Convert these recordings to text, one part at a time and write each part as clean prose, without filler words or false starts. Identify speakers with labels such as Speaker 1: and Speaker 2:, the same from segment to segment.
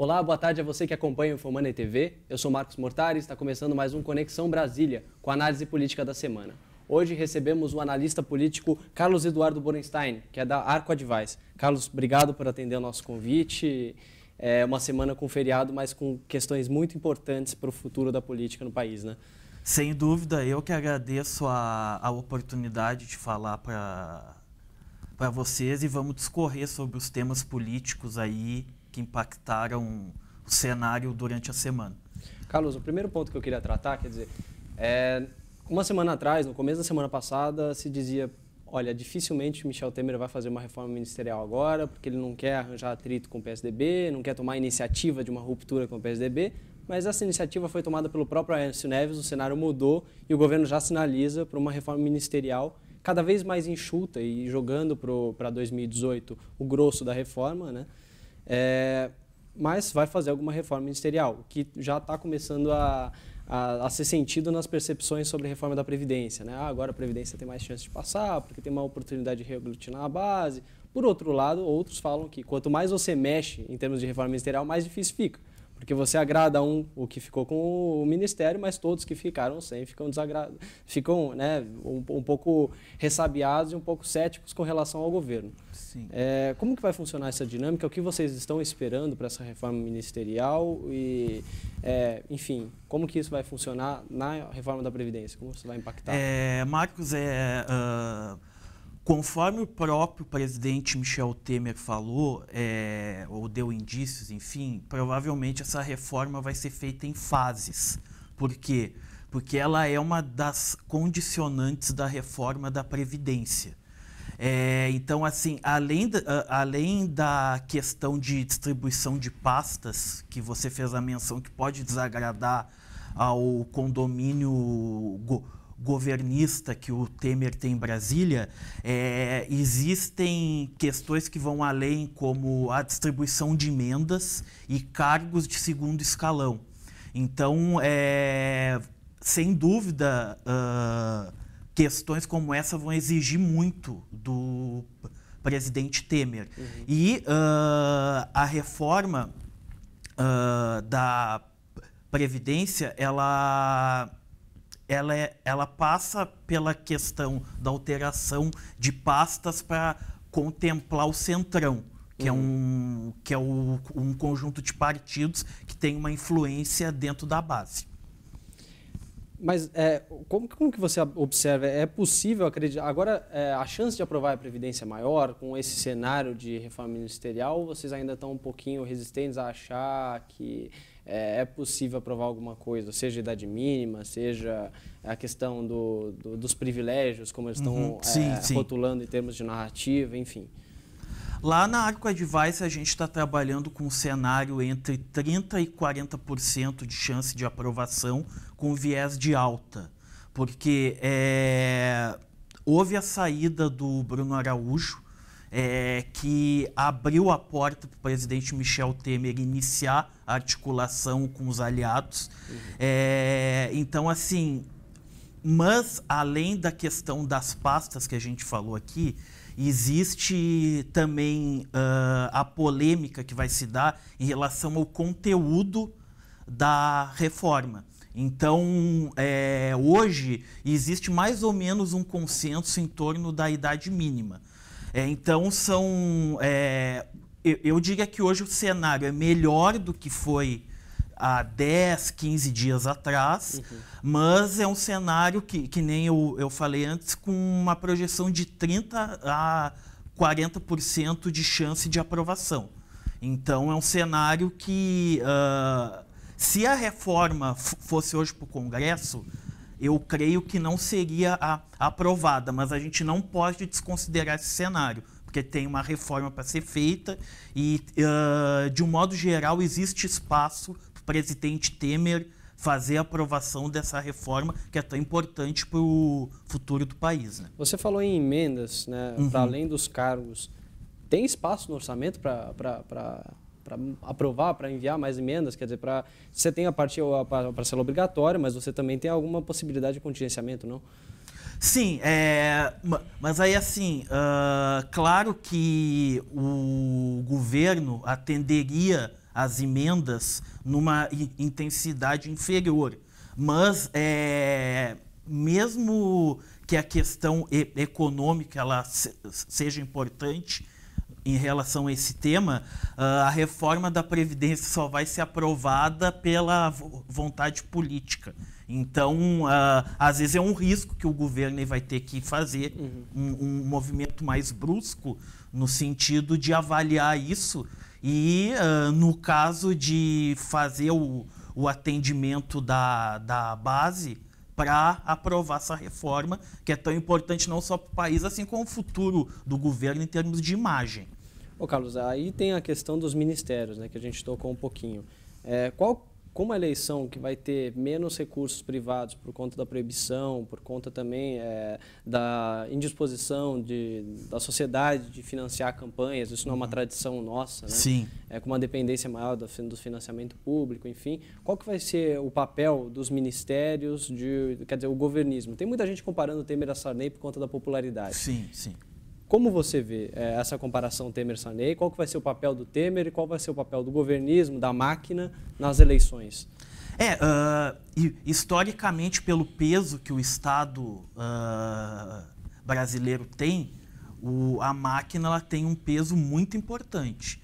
Speaker 1: Olá, boa tarde a você que acompanha o Infomoney TV. Eu sou Marcos Mortari e está começando mais um Conexão Brasília, com a análise política da semana. Hoje recebemos o analista político Carlos Eduardo Borenstein, que é da Arco Advice. Carlos, obrigado por atender o nosso convite. É uma semana com feriado, mas com questões muito importantes para o futuro da política no país, né?
Speaker 2: Sem dúvida, eu que agradeço a oportunidade de falar para vocês e vamos discorrer sobre os temas políticos aí que impactaram o cenário durante a semana.
Speaker 1: Carlos, o primeiro ponto que eu queria tratar, quer dizer, uma semana atrás, no começo da semana passada, se dizia, olha, dificilmente Michel Temer vai fazer uma reforma ministerial agora, porque ele não quer arranjar atrito com o PSDB, não quer tomar a iniciativa de uma ruptura com o PSDB, mas essa iniciativa foi tomada pelo próprio Aécio Neves, o cenário mudou e o governo já sinaliza para uma reforma ministerial cada vez mais enxuta e jogando para 2018 o grosso da reforma, né? Mas vai fazer alguma reforma ministerial, que já está começando a ser sentido nas percepções sobre a reforma da Previdência, né? Agora a Previdência tem mais chance de passar, porque tem uma oportunidade de reaglutinar a base. Por outro lado, outros falam que quanto mais você mexe em termos de reforma ministerial, mais difícil fica. Porque você agrada o que ficou com o Ministério, mas todos que ficaram sem ficam né, um pouco ressabiados e um pouco céticos com relação ao governo.
Speaker 2: Sim.
Speaker 1: Como que vai funcionar essa dinâmica? O que vocês estão esperando para essa reforma ministerial? E, enfim, como que isso vai funcionar na reforma da Previdência? Como isso vai impactar?
Speaker 2: Marcos, conforme o próprio presidente Michel Temer falou, ou deu indícios, enfim, provavelmente essa reforma vai ser feita em fases. Por quê? Porque ela é uma das condicionantes da reforma da Previdência. Então, assim, além da questão de distribuição de pastas, que você fez a menção que pode desagradar ao condomínio governista que o Temer tem em Brasília, existem questões que vão além, como a distribuição de emendas e cargos de segundo escalão. Então, sem dúvida, questões como essa vão exigir muito do presidente Temer. Uhum. E a reforma da Previdência, ela passa pela questão da alteração de pastas para contemplar o Centrão, que é um conjunto de partidos que tem uma influência dentro da base.
Speaker 1: Mas como que você observa? É possível acreditar? Agora, a chance de aprovar a Previdência é maior com esse cenário de reforma ministerial? Ou vocês ainda estão um pouquinho resistentes a achar que é possível aprovar alguma coisa, seja idade mínima, seja a questão dos privilégios, como eles estão rotulando em termos de narrativa, enfim?
Speaker 2: Lá na Arco Advice a gente está trabalhando com um cenário entre 30% e 40% de chance de aprovação com viés de alta, porque houve a saída do Bruno Araújo, que abriu a porta para o presidente Michel Temer iniciar a articulação com os aliados. Uhum. Então, assim, mas além da questão das pastas que a gente falou aqui, existe também a polêmica que vai se dar em relação ao conteúdo da reforma. Então, hoje, existe mais ou menos um consenso em torno da idade mínima. Então, eu diria que hoje o cenário é melhor do que foi há 10, 15 dias atrás, mas é um cenário que nem eu falei antes, com uma projeção de 30% a 40% de chance de aprovação. Então, é um cenário que, se a reforma fosse hoje para o Congresso, eu creio que não seria aprovada, mas a gente não pode desconsiderar esse cenário, porque tem uma reforma para ser feita e, de um modo geral, existe espaço para o presidente Temer fazer a aprovação dessa reforma, que é tão importante para o futuro do país, né?
Speaker 1: Você falou em emendas, né, para além dos cargos. Tem espaço no orçamento para aprovar, para enviar mais emendas? Quer dizer, você tem a parcela obrigatória, mas você também tem alguma possibilidade de contingenciamento, não?
Speaker 2: Sim, mas aí assim, claro que o governo atenderia as emendas numa intensidade inferior. Mas, mesmo que a questão econômica ela seja importante em relação a esse tema, a reforma da Previdência só vai ser aprovada pela vontade política. Então, às vezes é um risco que o governo vai ter que fazer um movimento mais brusco no sentido de avaliar isso e, no caso de fazer o atendimento da base para aprovar essa reforma, que é tão importante não só para o país, assim como o futuro do governo em termos de imagem.
Speaker 1: Ô Carlos, aí tem a questão dos ministérios, né, que a gente tocou um pouquinho. Como a eleição que vai ter menos recursos privados por conta da proibição, por conta também da indisposição da sociedade de financiar campanhas, isso não é uma tradição nossa, né?
Speaker 2: Sim.
Speaker 1: Com uma dependência maior do financiamento público, enfim. Qual que vai ser o papel dos ministérios, quer dizer, o governismo? Tem muita gente comparando o Temer a Sarney por conta da popularidade.
Speaker 2: Sim, sim.
Speaker 1: Como você vê essa comparação Temer-Sarney? Qual que vai ser o papel do Temer e qual vai ser o papel do governismo, da máquina, nas eleições?
Speaker 2: Historicamente, pelo peso que o Estado brasileiro tem, a máquina ela tem um peso muito importante.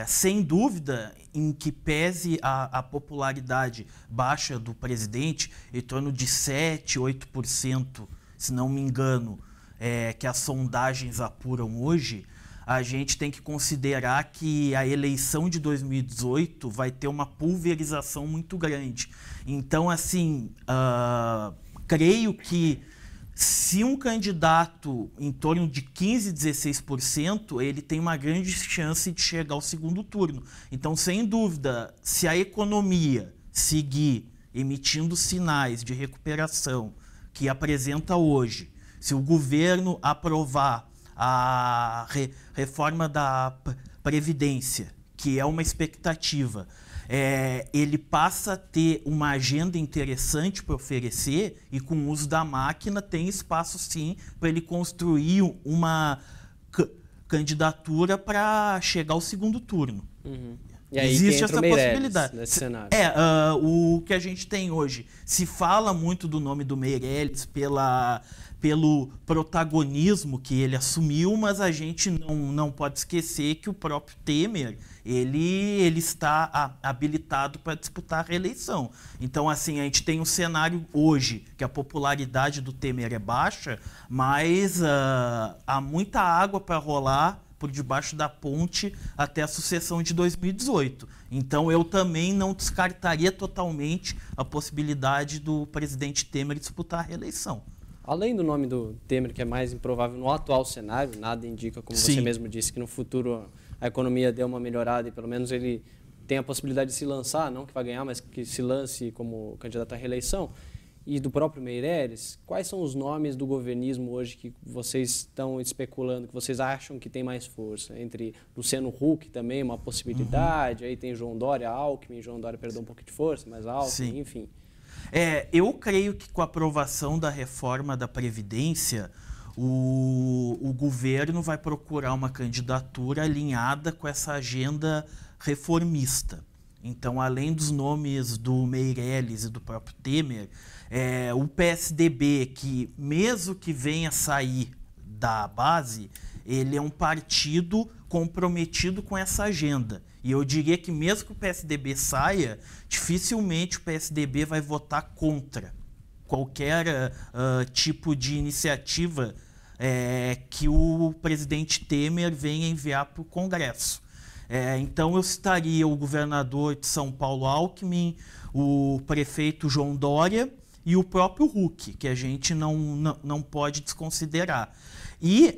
Speaker 2: Sem dúvida, em que pese a popularidade baixa do presidente, em torno de 7%, 8%, se não me engano, que as sondagens apuram hoje, a gente tem que considerar que a eleição de 2018 vai ter uma pulverização muito grande. Então, assim, creio que se um candidato em torno de 15%, 16%, ele tem uma grande chance de chegar ao segundo turno. Então, sem dúvida, se a economia seguir emitindo sinais de recuperação que apresenta hoje, se o governo aprovar a reforma da Previdência, que é uma expectativa, ele passa a ter uma agenda interessante para oferecer e, com o uso da máquina, tem espaço, sim, para ele construir uma candidatura para chegar ao segundo turno.
Speaker 1: E aí
Speaker 2: existe
Speaker 1: entra
Speaker 2: essa
Speaker 1: o Meirelles
Speaker 2: possibilidade.
Speaker 1: nesse cenário.
Speaker 2: O que a gente tem hoje, se fala muito do nome do Meirelles pelo protagonismo que ele assumiu, mas a gente não pode esquecer que o próprio Temer, ele está habilitado para disputar a reeleição. Então, assim, a gente tem um cenário hoje que a popularidade do Temer é baixa, mas há muita água para rolar por debaixo da ponte até a sucessão de 2018. Então, eu também não descartaria totalmente a possibilidade do presidente Temer disputar a reeleição.
Speaker 1: Além do nome do Temer, que é mais improvável no atual cenário, nada indica, como
Speaker 2: Sim.
Speaker 1: você mesmo disse, que no futuro a economia deu uma melhorada e pelo menos ele tem a possibilidade de se lançar, não que vai ganhar, mas que se lance como candidato à reeleição. E do próprio Meirelles, quais são os nomes do governismo hoje que vocês estão especulando, que vocês acham que tem mais força? Entre Luciano Huck também, uma possibilidade, aí tem João Dória, Alckmin, João Dória perdeu um pouco de força, mas Alckmin,
Speaker 2: Sim.
Speaker 1: enfim.
Speaker 2: Eu creio que com a aprovação da reforma da Previdência, o governo vai procurar uma candidatura alinhada com essa agenda reformista. Então, além dos nomes do Meirelles e do próprio Temer, o PSDB, que mesmo que venha sair da base, ele é um partido comprometido com essa agenda. E eu diria que mesmo que o PSDB saia, dificilmente o PSDB vai votar contra qualquer tipo de iniciativa que o presidente Temer venha enviar para o Congresso. Então eu citaria o governador de São Paulo, Alckmin, o prefeito João Dória e o próprio Huck, que a gente não pode desconsiderar. E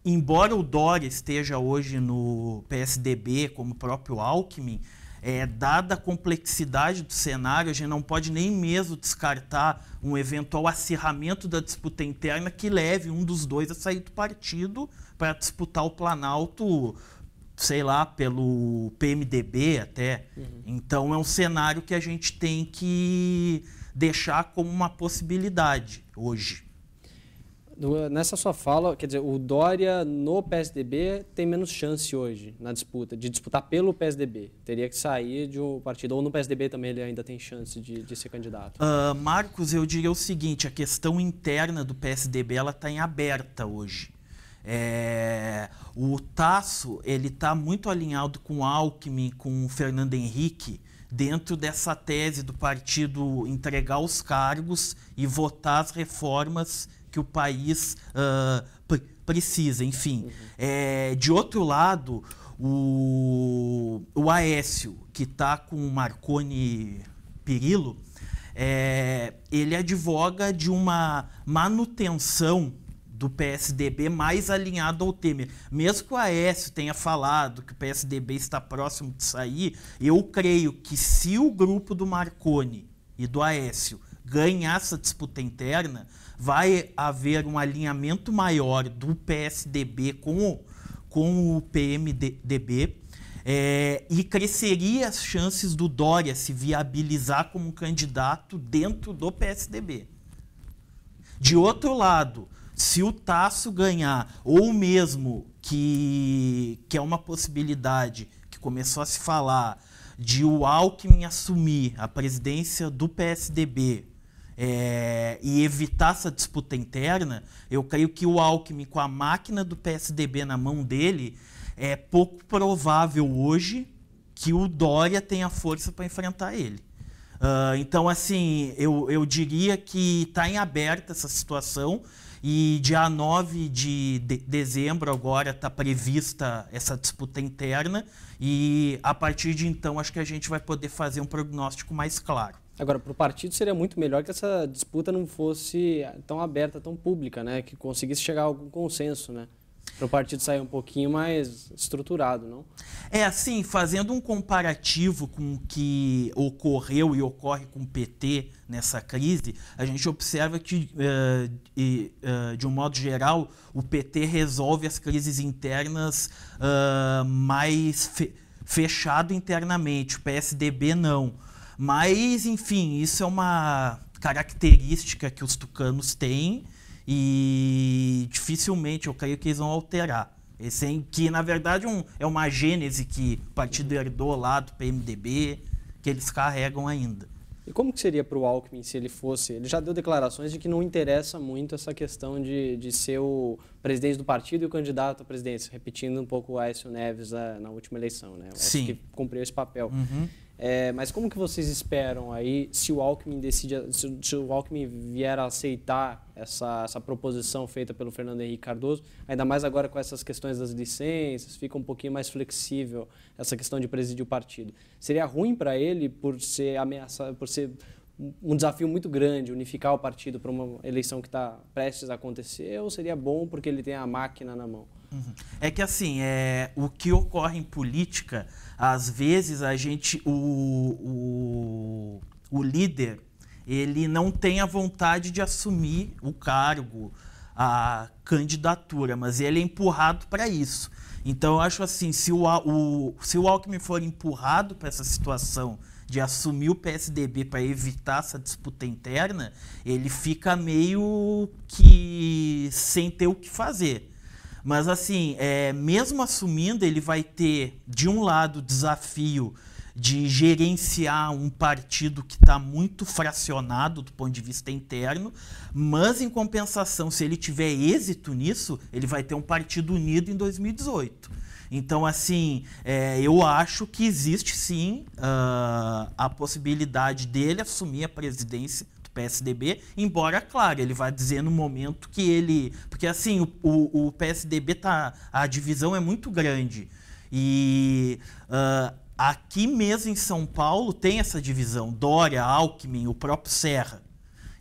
Speaker 2: embora o Dória esteja hoje no PSDB, como o próprio Alckmin, dada a complexidade do cenário, a gente não pode nem mesmo descartar um eventual acirramento da disputa interna que leve um dos dois a sair do partido para disputar o Planalto, sei lá, pelo PMDB até. Então é um cenário que a gente tem que deixar como uma possibilidade hoje.
Speaker 1: Nessa sua fala, quer dizer, o Dória no PSDB tem menos chance hoje na disputa, de disputar pelo PSDB. Teria que sair de um partido, ou no PSDB também ele ainda tem chance de ser candidato.
Speaker 2: Marcos, eu diria o seguinte, a questão interna do PSDB está em aberta hoje. O Tasso está muito alinhado com o Alckmin, com o Fernando Henrique, dentro dessa tese do partido entregar os cargos e votar as reformas que o país precisa. Enfim, de outro lado, o Aécio, que está com o Marconi Perillo, ele advoga de uma manutenção do PSDB mais alinhado ao Temer. Mesmo que o Aécio tenha falado que o PSDB está próximo de sair, eu creio que se o grupo do Marconi e do Aécio ganhar essa disputa interna, vai haver um alinhamento maior do PSDB com o PMDB, e cresceria as chances do Dória se viabilizar como candidato dentro do PSDB. De outro lado, se o Tasso ganhar, ou mesmo que é uma possibilidade que começou a se falar de o Alckmin assumir a presidência do PSDB e evitar essa disputa interna, eu creio que o Alckmin, com a máquina do PSDB na mão dele, é pouco provável hoje que o Dória tenha força para enfrentar ele. Então, assim, eu diria que está em aberta essa situação. E dia 9 de dezembro agora está prevista essa disputa interna e a partir de então acho que a gente vai poder fazer um prognóstico mais claro.
Speaker 1: Agora, para o partido seria muito melhor que essa disputa não fosse tão aberta, tão pública, né? Que conseguisse chegar a algum consenso, né? Para o partido sair um pouquinho mais estruturado, não?
Speaker 2: Assim, fazendo um comparativo com o que ocorreu e ocorre com o PT nessa crise, a gente observa que, de um modo geral, o PT resolve as crises internas mais fechado internamente, o PSDB não. Mas, enfim, isso é uma característica que os tucanos têm e dificilmente eu creio que eles vão alterar. Que, na verdade, é uma gênese que o partido herdou lá do PMDB, que eles carregam ainda.
Speaker 1: E como que seria para o Alckmin se ele fosse... Ele já deu declarações de que não interessa muito essa questão de ser o presidente do partido e o candidato à presidência, repetindo um pouco o Aécio Neves na última eleição, né?
Speaker 2: Sim.
Speaker 1: Acho que cumpriu esse papel.
Speaker 2: Uhum.
Speaker 1: Mas como que vocês esperam aí, se o Alckmin se o Alckmin vier a aceitar essa proposição feita pelo Fernando Henrique Cardoso, ainda mais agora com essas questões das licenças, fica um pouquinho mais flexível essa questão de presidir o partido. Seria ruim para ele por ser ameaçado, por ser um desafio muito grande unificar o partido para uma eleição que está prestes a acontecer, ou seria bom porque ele tem a máquina na mão?
Speaker 2: É que assim, o que ocorre em política, às vezes o líder, ele não tem a vontade de assumir o cargo, a candidatura, mas ele é empurrado para isso. Então eu acho assim, se o Alckmin for empurrado para essa situação de assumir o PSDB para evitar essa disputa interna, ele fica meio que sem ter o que fazer. Mas, assim, mesmo assumindo, ele vai ter, de um lado, o desafio de gerenciar um partido que está muito fracionado do ponto de vista interno, mas, em compensação, se ele tiver êxito nisso, ele vai ter um partido unido em 2018. Então, assim, eu acho que existe, sim, a possibilidade dele assumir a presidência PSDB, embora, claro, ele vai dizer no momento que ele... Porque, assim, o PSDB a divisão é muito grande. E aqui mesmo em São Paulo tem essa divisão. Dória, Alckmin, o próprio Serra.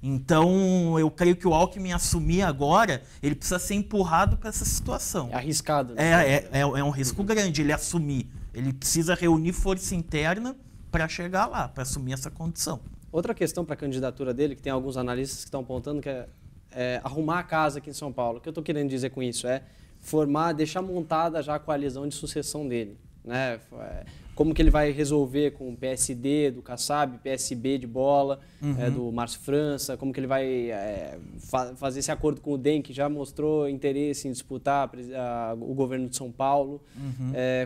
Speaker 2: Então, eu creio que o Alckmin assumir agora, ele precisa ser empurrado para essa situação.
Speaker 1: É arriscado. Né?
Speaker 2: É um risco grande ele assumir. Ele precisa reunir força interna para chegar lá, para assumir essa condição.
Speaker 1: Outra questão para a candidatura dele, que tem alguns analistas que estão apontando, que é arrumar a casa aqui em São Paulo. O que eu estou querendo dizer com isso? Deixar montada já a coalizão de sucessão dele. Né? como que ele vai resolver com o PSD do Kassab, PSB de bola, do Márcio França, como que ele vai fazer esse acordo com o DEM, que já mostrou interesse em disputar o governo de São Paulo,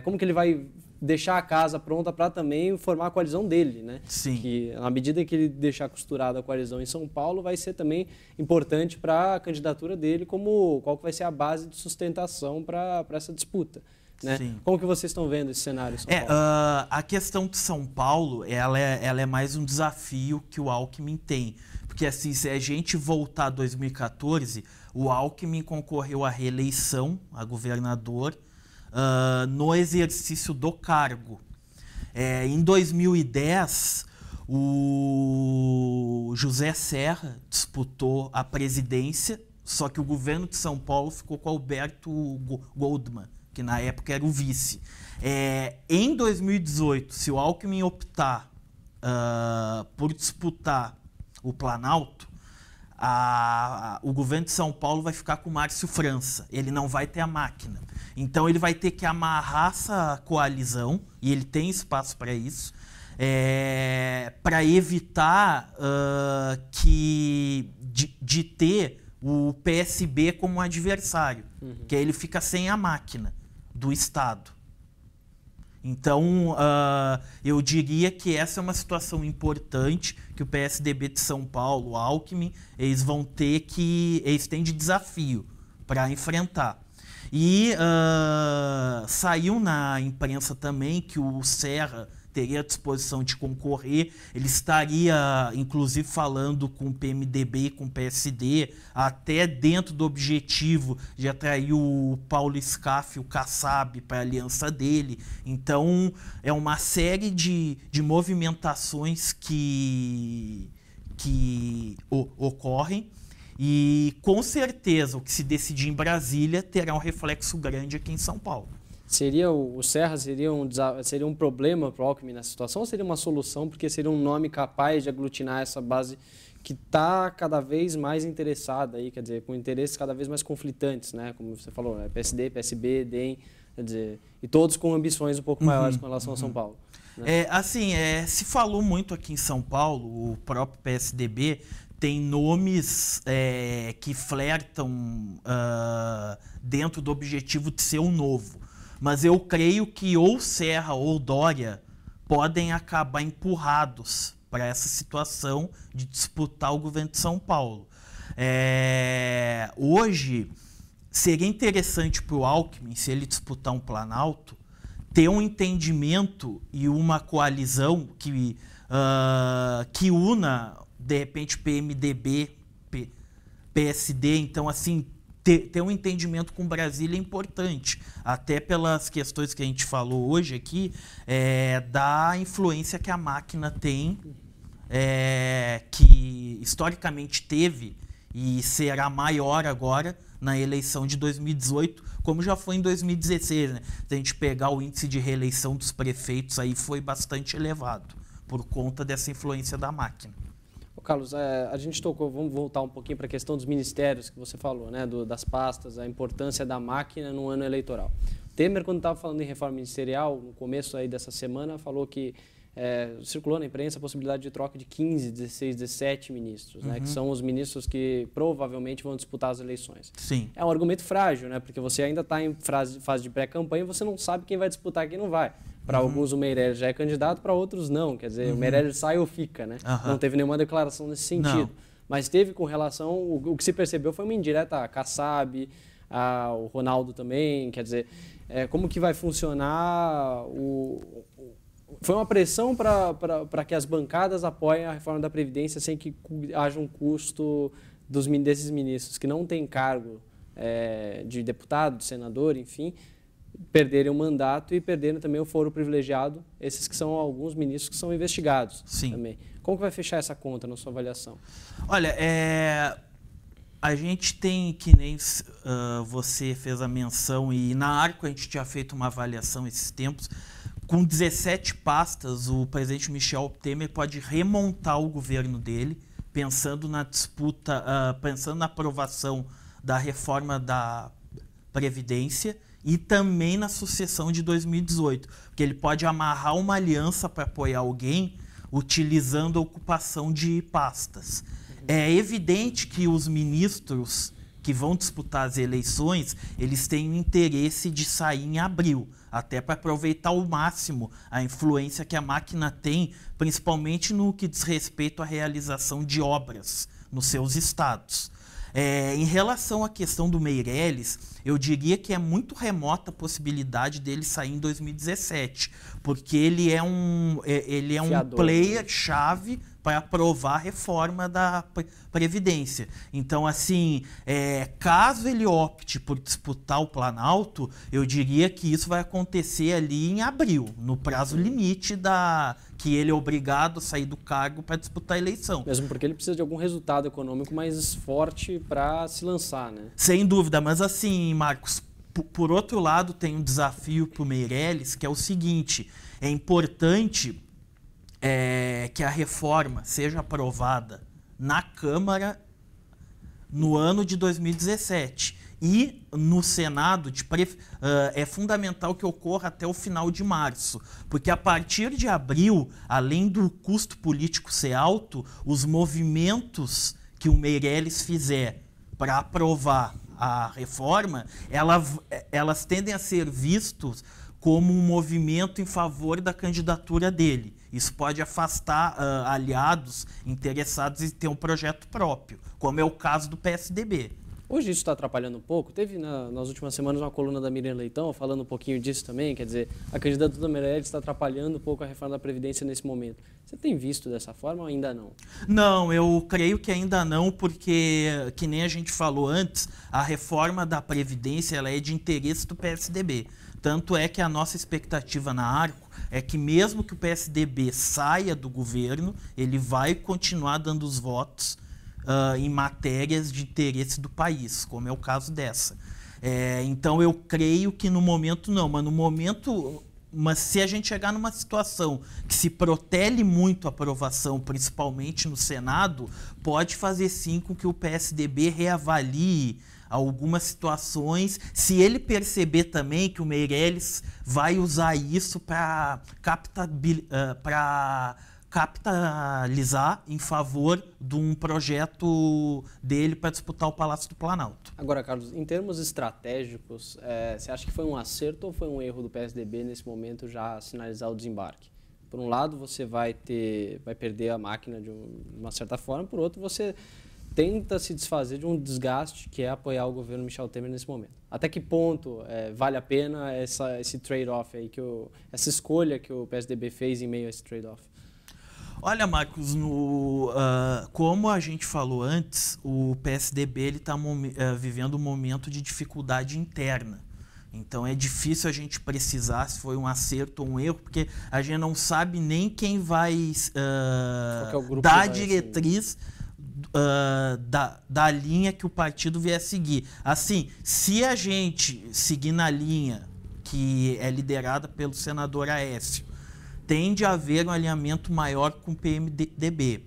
Speaker 1: como que ele vai deixar a casa pronta para também formar a coalizão dele, né?
Speaker 2: Sim.
Speaker 1: Que na medida que ele deixar costurada a coalizão em São Paulo, vai ser também importante para a candidatura dele, qual que vai ser a base de sustentação para essa disputa. Né?
Speaker 2: Sim.
Speaker 1: Como que vocês estão vendo esse cenário em São Paulo?
Speaker 2: A questão de São Paulo, ela é mais um desafio que o Alckmin tem. Porque assim, se a gente voltar a 2014, o Alckmin concorreu à reeleição, a governador, no exercício do cargo. Em 2010, o José Serra disputou a presidência, só que o governo de São Paulo ficou com Alberto Goldman, que na época era o vice. Em 2018, se o Alckmin optar por disputar o Planalto, o governo de São Paulo vai ficar com o Márcio França. Ele não vai ter a máquina. Então ele vai ter que amarrar essa coalizão, e ele tem espaço para isso, para evitar de ter o PSB como adversário, que aí ele fica sem a máquina do Estado. Então, eu diria que essa é uma situação importante que o PSDB de São Paulo, o Alckmin, eles têm de desafio para enfrentar. E saiu na imprensa também que o Serra teria a disposição de concorrer, ele estaria, inclusive, falando com o PMDB e com o PSD, até dentro do objetivo de atrair o Paulo Scaff, o Kassab, para a aliança dele. Então, é uma série de movimentações que ocorrem, e, com certeza, o que se decidir em Brasília terá um reflexo grande aqui em São Paulo.
Speaker 1: O Serra seria um problema para o Alckmin nessa situação, ou seria uma solução, porque seria um nome capaz de aglutinar essa base que está cada vez mais interessada, aí, quer dizer, com interesses cada vez mais conflitantes, né? Como você falou, PSD, PSB, DEM, quer dizer, e todos com ambições um pouco maiores com relação a São Paulo. Né?
Speaker 2: Se falou muito aqui em São Paulo, o próprio PSDB tem nomes que flertam dentro do objetivo de ser o novo. Mas eu creio que ou Serra ou Dória podem acabar empurrados para essa situação de disputar o governo de São Paulo. Hoje, seria interessante para o Alckmin, se ele disputar um Planalto, ter um entendimento e uma coalizão que una, de repente, PMDB, PSD. Então, assim, ter um entendimento com Brasília é importante, até pelas questões que a gente falou hoje aqui, da influência que a máquina tem, que historicamente teve e será maior agora na eleição de 2018, como já foi em 2016. Né? Se a gente pegar o índice de reeleição dos prefeitos, aí foi bastante elevado, por conta dessa influência da máquina.
Speaker 1: Carlos, a gente tocou, vamos voltar um pouquinho para a questão dos ministérios que você falou, né, das pastas, a importância da máquina no ano eleitoral. Temer, quando estava falando em reforma ministerial, no começo aí dessa semana, falou que circulou na imprensa a possibilidade de troca de 15, 16, 17 ministros, né, que são os ministros que provavelmente vão disputar as eleições.
Speaker 2: Sim.
Speaker 1: É um argumento frágil, né, porque você ainda está em fase de pré-campanha e você não sabe quem vai disputar e quem não vai. Para alguns o Meirelles já é candidato, para outros não. Quer dizer, o Meirelles sai ou fica, né? Não teve nenhuma declaração nesse sentido.
Speaker 2: Não.
Speaker 1: Mas teve com relação... O que se percebeu foi uma indireta a Kassab, ao Ronaldo também. Quer dizer, como que vai funcionar Foi uma pressão para que as bancadas apoiem a reforma da Previdência sem que haja um custo desses ministros que não têm cargo de deputado, de senador, enfim, perderem o mandato e perderem também o foro privilegiado, esses que são alguns ministros que são investigados.
Speaker 2: Sim.
Speaker 1: Também. Como que vai fechar essa conta na sua avaliação?
Speaker 2: Olha, a gente tem, que nem você fez a menção, e na Arco a gente tinha feito uma avaliação esses tempos, com 17 pastas, o presidente Michel Temer pode remontar o governo dele, pensando na disputa, pensando na aprovação da reforma da Previdência, e também na sucessão de 2018, porque ele pode amarrar uma aliança para apoiar alguém utilizando a ocupação de pastas. É evidente que os ministros que vão disputar as eleições, eles têm o interesse de sair em abril, até para aproveitar ao máximo a influência que a máquina tem, principalmente no que diz respeito à realização de obras nos seus estados. Em relação à questão do Meirelles, eu diria que é muito remota a possibilidade dele sair em 2017, porque ele é um player-chave para aprovar a reforma da Previdência. Então, assim, caso ele opte por disputar o Planalto, eu diria que isso vai acontecer ali em abril, no prazo limite que ele é obrigado a sair do cargo para disputar a eleição.
Speaker 1: Mesmo porque ele precisa de algum resultado econômico mais forte para se lançar, né?
Speaker 2: Sem dúvida, mas assim, Marcos, por outro lado, tem um desafio para o Meirelles, que é o seguinte: é importante que a reforma seja aprovada na Câmara no ano de 2017. E no Senado é fundamental que ocorra até o final de março, porque a partir de abril, além do custo político ser alto, os movimentos que o Meirelles fizer para aprovar a reforma, elas tendem a ser vistos como um movimento em favor da candidatura dele. Isso pode afastar aliados interessados em ter um projeto próprio, como é o caso do PSDB.
Speaker 1: Hoje isso está atrapalhando um pouco. Teve nas últimas semanas uma coluna da Miriam Leitão falando um pouquinho disso também. Quer dizer, a candidatura do Meirelles está atrapalhando um pouco a reforma da Previdência nesse momento. Você tem visto dessa forma ou ainda não?
Speaker 2: Não, eu creio que ainda não, porque, que nem a gente falou antes, a reforma da Previdência ela é de interesse do PSDB. Tanto é que a nossa expectativa na Arco é que mesmo que o PSDB saia do governo, ele vai continuar dando os votos em matérias de interesse do país, como é o caso dessa. Então eu creio que no momento não, mas se a gente chegar numa situação que se protele muito a aprovação, principalmente no Senado, pode fazer sim com que o PSDB reavalie algumas situações, se ele perceber também que o Meirelles vai usar isso para capitalizar em favor de um projeto dele para disputar o Palácio do Planalto.
Speaker 1: Agora, Carlos, em termos estratégicos, você acha que foi um acerto ou foi um erro do PSDB nesse momento já sinalizar o desembarque? Por um lado, você vai perder a máquina de uma certa forma, por outro, você tenta se desfazer de um desgaste que é apoiar o governo Michel Temer nesse momento. Até que ponto vale a pena esse trade-off aí, essa escolha que o PSDB fez em meio a esse trade-off?
Speaker 2: Olha, Marcos, como a gente falou antes, o PSDB está vivendo um momento de dificuldade interna. Então é difícil a gente precisar se foi um acerto ou um erro, porque a gente não sabe nem quem vai dar a diretriz da linha que o partido vier seguir. Assim, se a gente seguir na linha que é liderada pelo senador Aécio, tende a haver um alinhamento maior com o PMDB.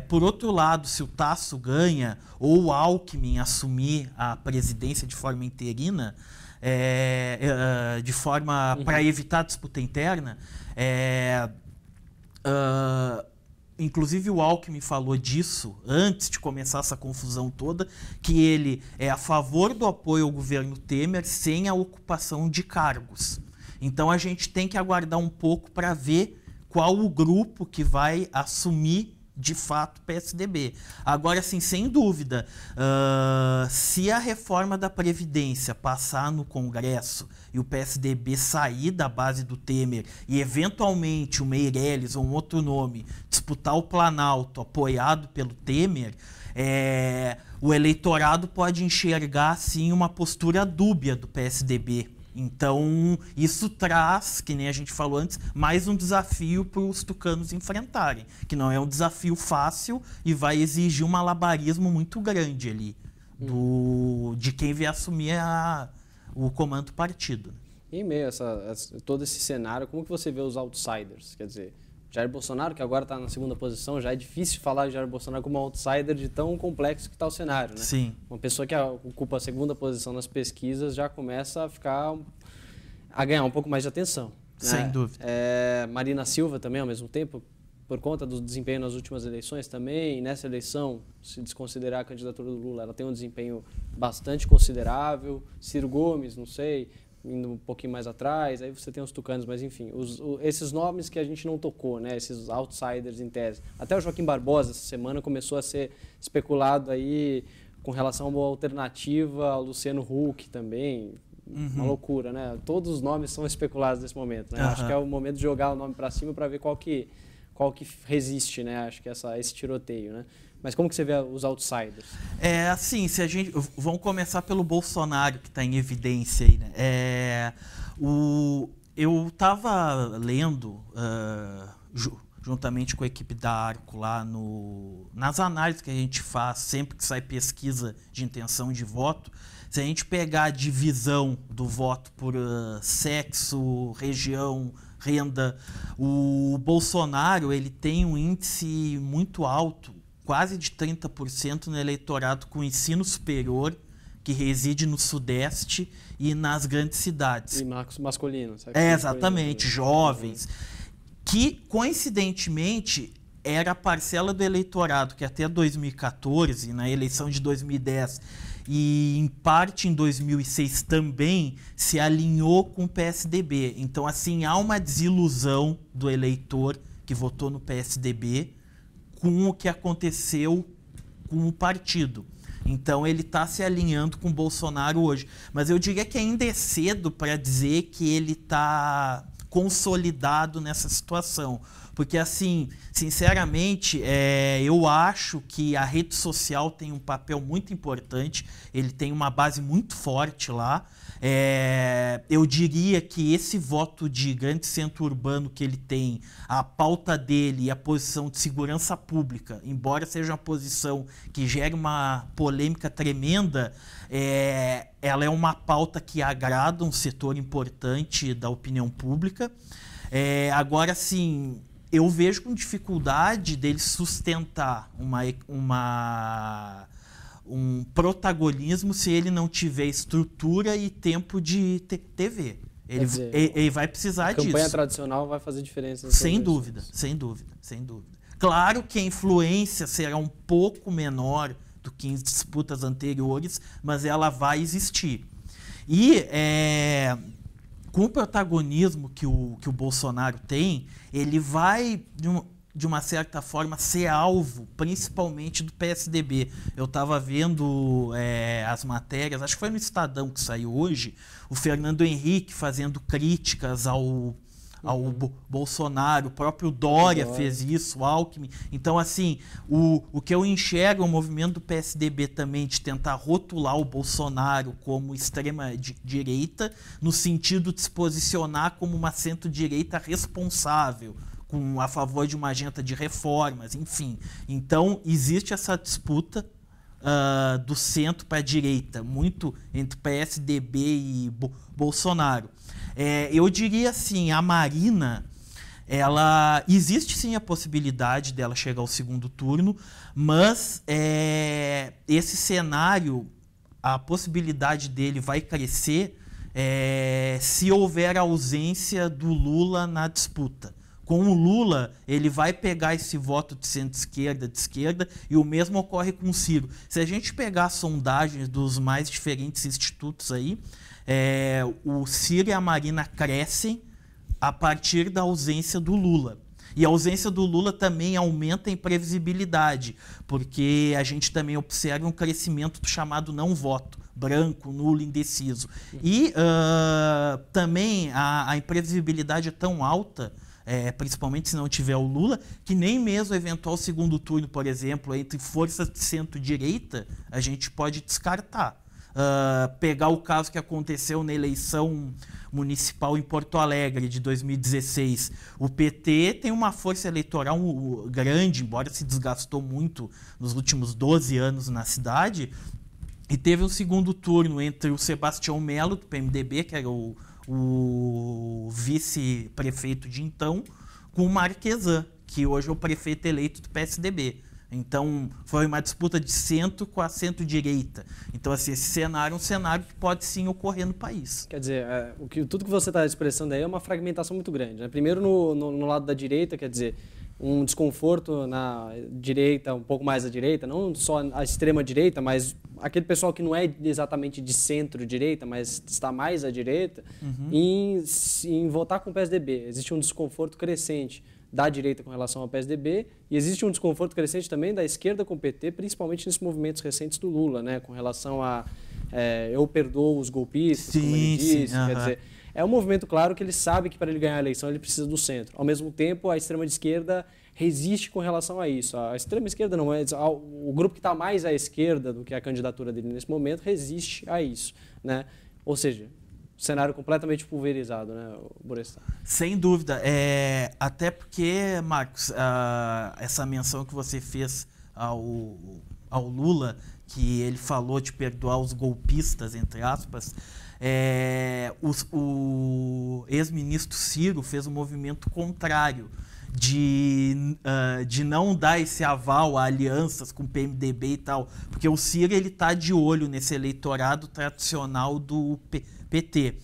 Speaker 2: Por outro lado, se o Tasso ganha ou o Alckmin assumir a presidência de forma interina, para evitar a disputa interna, inclusive o Alckmin falou disso antes de começar essa confusão toda, que ele é a favor do apoio ao governo Temer sem a ocupação de cargos. Então a gente tem que aguardar um pouco para ver qual o grupo que vai assumir de fato o PSDB. Agora, assim, sem dúvida, se a reforma da Previdência passar no Congresso e o PSDB sair da base do Temer e eventualmente o Meirelles ou um outro nome disputar o Planalto apoiado pelo Temer, o eleitorado pode enxergar assim uma postura dúbia do PSDB. Então, isso traz, que nem a gente falou antes, mais um desafio para os tucanos enfrentarem, que não é um desafio fácil e vai exigir um malabarismo muito grande ali de quem vier assumir o comando do partido.
Speaker 1: E em meio a todo esse cenário, como que você vê os outsiders? Quer dizer, Jair Bolsonaro, que agora está na segunda posição, já é difícil falar de Jair Bolsonaro como um outsider de tão complexo que está o cenário, né?
Speaker 2: Sim.
Speaker 1: Uma pessoa que ocupa a segunda posição nas pesquisas já começa a ganhar um pouco mais de atenção. Né?
Speaker 2: Sem dúvida.
Speaker 1: Marina Silva também, ao mesmo tempo, por conta do desempenho nas últimas eleições também, nessa eleição, se desconsiderar a candidatura do Lula, ela tem um desempenho bastante considerável. Ciro Gomes, não sei, indo um pouquinho mais atrás, aí você tem os tucanos, mas enfim, esses nomes que a gente não tocou, né, esses outsiders em tese. Até o Joaquim Barbosa, essa semana, começou a ser especulado aí com relação a uma alternativa ao Luciano Huck também. Uma loucura, né? Todos os nomes são especulados nesse momento, né? Acho que é o momento de jogar o nome para cima para ver qual que resiste, né? Acho que esse tiroteio, né? Mas como que você vê os outsiders?
Speaker 2: Assim, vamos começar pelo Bolsonaro, que está em evidência aí, né? Eu estava lendo, juntamente com a equipe da Arco, lá nas análises que a gente faz sempre que sai pesquisa de intenção de voto. Se a gente pegar a divisão do voto por sexo, região, renda, o Bolsonaro ele tem um índice muito alto, quase de 30% no eleitorado com ensino superior, que reside no Sudeste e nas grandes cidades.
Speaker 1: E masculino.
Speaker 2: Exatamente, jovens. Que, coincidentemente, era a parcela do eleitorado que até 2014, na eleição de 2010, e em parte em 2006 também se alinhou com o PSDB. Então, assim, há uma desilusão do eleitor que votou no PSDB com o que aconteceu com o partido. Então, ele está se alinhando com o Bolsonaro hoje. Mas eu diria que ainda é cedo para dizer que ele está consolidado nessa situação. Porque, assim, sinceramente, eu acho que a rede social tem um papel muito importante, ele tem uma base muito forte lá. Eu diria que esse voto de grande centro urbano que ele tem, a pauta dele e a posição de segurança pública, embora seja uma posição que gere uma polêmica tremenda, ela é uma pauta que agrada um setor importante da opinião pública. Agora, sim, eu vejo com dificuldade dele sustentar um protagonismo se ele não tiver estrutura e tempo de TV. Ele vai precisar disso.
Speaker 1: A campanha tradicional vai fazer diferença.
Speaker 2: Sem dúvida, sem dúvida, sem dúvida. Claro que a influência será um pouco menor do que em disputas anteriores, mas ela vai existir. E com o protagonismo que o Bolsonaro tem, ele vai, de uma certa forma, ser alvo, principalmente do PSDB. Eu estava vendo as matérias, acho que foi no Estadão que saiu hoje, o Fernando Henrique fazendo críticas ao Bolsonaro, o próprio Dória fez isso, o Alckmin. Então, assim, o que eu enxergo é o movimento do PSDB também de tentar rotular o Bolsonaro como extrema-direita, no sentido de se posicionar como uma centro-direita responsável, a favor de uma agenda de reformas, enfim. Então, existe essa disputa do centro para a direita, muito entre PSDB e Bolsonaro. Eu diria assim, a Marina, existe sim a possibilidade dela chegar ao segundo turno, mas esse cenário, a possibilidade dele vai crescer se houver ausência do Lula na disputa. Com o Lula, ele vai pegar esse voto de centro-esquerda, de esquerda, e o mesmo ocorre com o Ciro. Se a gente pegar sondagens dos mais diferentes institutos aí, o Ciro e a Marina crescem a partir da ausência do Lula. E a ausência do Lula também aumenta a imprevisibilidade, porque a gente também observa um crescimento do chamado não voto, branco, nulo, indeciso. E também a imprevisibilidade é tão alta, principalmente se não tiver o Lula, que nem mesmo o eventual segundo turno, por exemplo, entre forças de centro-direita, a gente pode descartar. Pegar o caso que aconteceu na eleição municipal em Porto Alegre de 2016. O PT tem uma força eleitoral grande, embora se desgastou muito nos últimos 12 anos na cidade, e teve um segundo turno entre o Sebastião Melo, do PMDB, que era o vice-prefeito de então, com o Marquesan, que hoje é o prefeito eleito do PSDB. Então, foi uma disputa de centro com a centro-direita. Então, assim, esse cenário é um cenário que pode sim ocorrer no país.
Speaker 1: Quer dizer, tudo que você está expressando aí é uma fragmentação muito grande, né? Primeiro, no lado da direita, quer dizer, um desconforto na direita, um pouco mais à direita, não só a extrema-direita, mas aquele pessoal que não é exatamente de centro-direita, mas está mais à direita, em votar com o PSDB. Existe um desconforto crescente da direita com relação ao PSDB e existe um desconforto crescente também da esquerda com o PT, principalmente nesses movimentos recentes do Lula, né, com relação a eu perdoo os golpistas, como ele disse. Quer dizer, é um movimento claro que ele sabe que para ele ganhar a eleição ele precisa do centro. Ao mesmo tempo, a extrema-esquerda resiste com relação a isso. A extrema-esquerda não, mas o grupo que está mais à esquerda do que a candidatura dele nesse momento resiste a isso, né? Ou seja, cenário completamente pulverizado, né, Borestan?
Speaker 2: Sem dúvida. Até porque, Marcos, essa menção que você fez ao Lula, que ele falou de perdoar os golpistas, entre aspas, o ex-ministro Ciro fez um movimento contrário de não dar esse aval a alianças com o PMDB e tal, porque o Ciro está de olho nesse eleitorado tradicional do PT.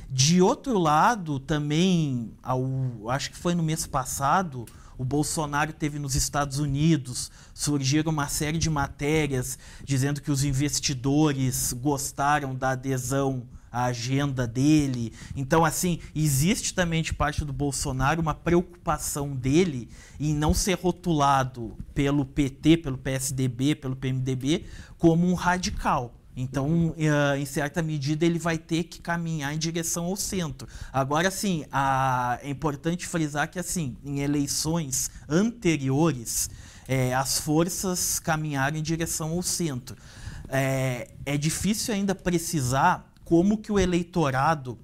Speaker 2: De outro lado, também, acho que foi no mês passado, o Bolsonaro teve nos Estados Unidos, surgiram uma série de matérias dizendo que os investidores gostaram da adesão à agenda dele. Então, assim, existe também de parte do Bolsonaro uma preocupação dele em não ser rotulado pelo PT, pelo PSDB, pelo PMDB, como um radical. Então, em certa medida, ele vai ter que caminhar em direção ao centro. Agora, sim, é importante frisar que, assim, em eleições anteriores, as forças caminharam em direção ao centro. É difícil ainda precisar como que o eleitorado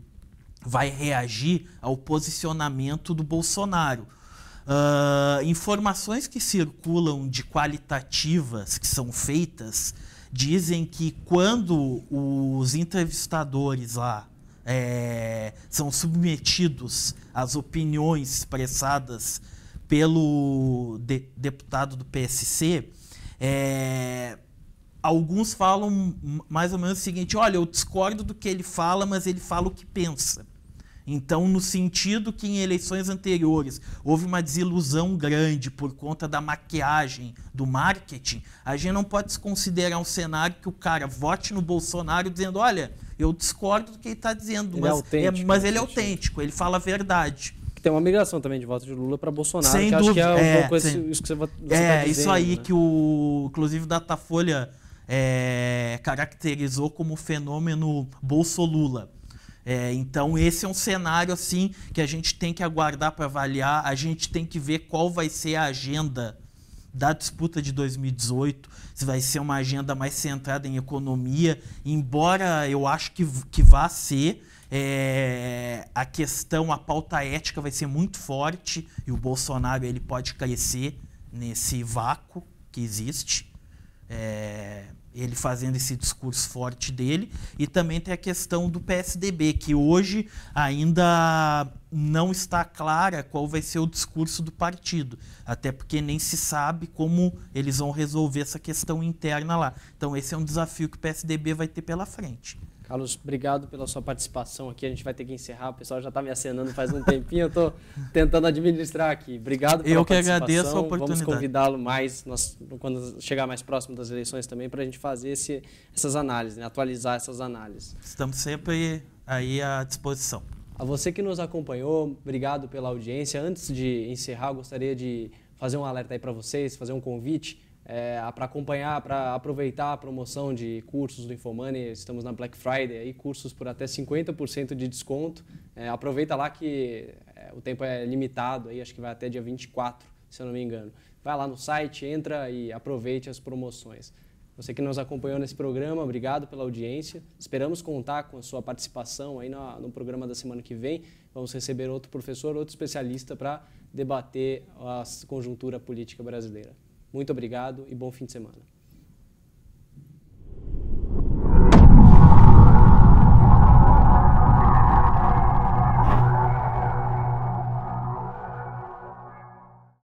Speaker 2: vai reagir ao posicionamento do Bolsonaro. Informações que circulam de qualitativas que são feitas dizem que quando os entrevistadores lá são submetidos às opiniões expressadas pelo deputado do PSC, alguns falam mais ou menos o seguinte: olha, eu discordo do que ele fala, mas ele fala o que pensa. Então, no sentido que em eleições anteriores houve uma desilusão grande por conta da maquiagem do marketing, a gente não pode se considerar um cenário que o cara vote no Bolsonaro dizendo: olha, eu discordo do que ele está dizendo, mas ele é autêntico, ele fala a verdade.
Speaker 1: Tem uma migração também de votos de Lula para Bolsonaro,
Speaker 2: sem
Speaker 1: que
Speaker 2: dúvida,
Speaker 1: acho que é um pouco isso que você está dizendo.
Speaker 2: Isso aí,
Speaker 1: né?
Speaker 2: Que inclusive o Datafolha caracterizou como fenômeno Bolsolula. Então esse é um cenário assim que a gente tem que aguardar para avaliar. A gente tem que ver qual vai ser a agenda da disputa de 2018, se vai ser uma agenda mais centrada em economia, embora eu acho que vá ser. A pauta ética vai ser muito forte e o Bolsonaro ele pode crescer nesse vácuo que existe. Ele fazendo esse discurso forte dele, e também tem a questão do PSDB, que hoje ainda não está clara qual vai ser o discurso do partido, até porque nem se sabe como eles vão resolver essa questão interna lá. Então esse é um desafio que o PSDB vai ter pela frente.
Speaker 1: Carlos, obrigado pela sua participação aqui. A gente vai ter que encerrar. O pessoal já está me acenando faz um tempinho. Eu estou tentando administrar aqui. Obrigado pela participação. Eu que agradeço a oportunidade. Vamos convidá-lo mais, quando chegar mais próximo das eleições também, para a gente fazer essas análises, né? Atualizar essas análises.
Speaker 2: Estamos sempre aí à disposição.
Speaker 1: A você que nos acompanhou, obrigado pela audiência. Antes de encerrar, eu gostaria de fazer um alerta aí para vocês, fazer um convite. Para acompanhar, para aproveitar a promoção de cursos do Infomoney. Estamos na Black Friday, aí, cursos por até 50% de desconto. Aproveita lá que o tempo é limitado, aí, acho que vai até dia 24, se eu não me engano. Vai lá no site, entra e aproveite as promoções. Você que nos acompanhou nesse programa, obrigado pela audiência. Esperamos contar com a sua participação aí no programa da semana que vem. Vamos receber outro professor, outro especialista para debater a conjuntura política brasileira. Muito obrigado e bom fim de semana.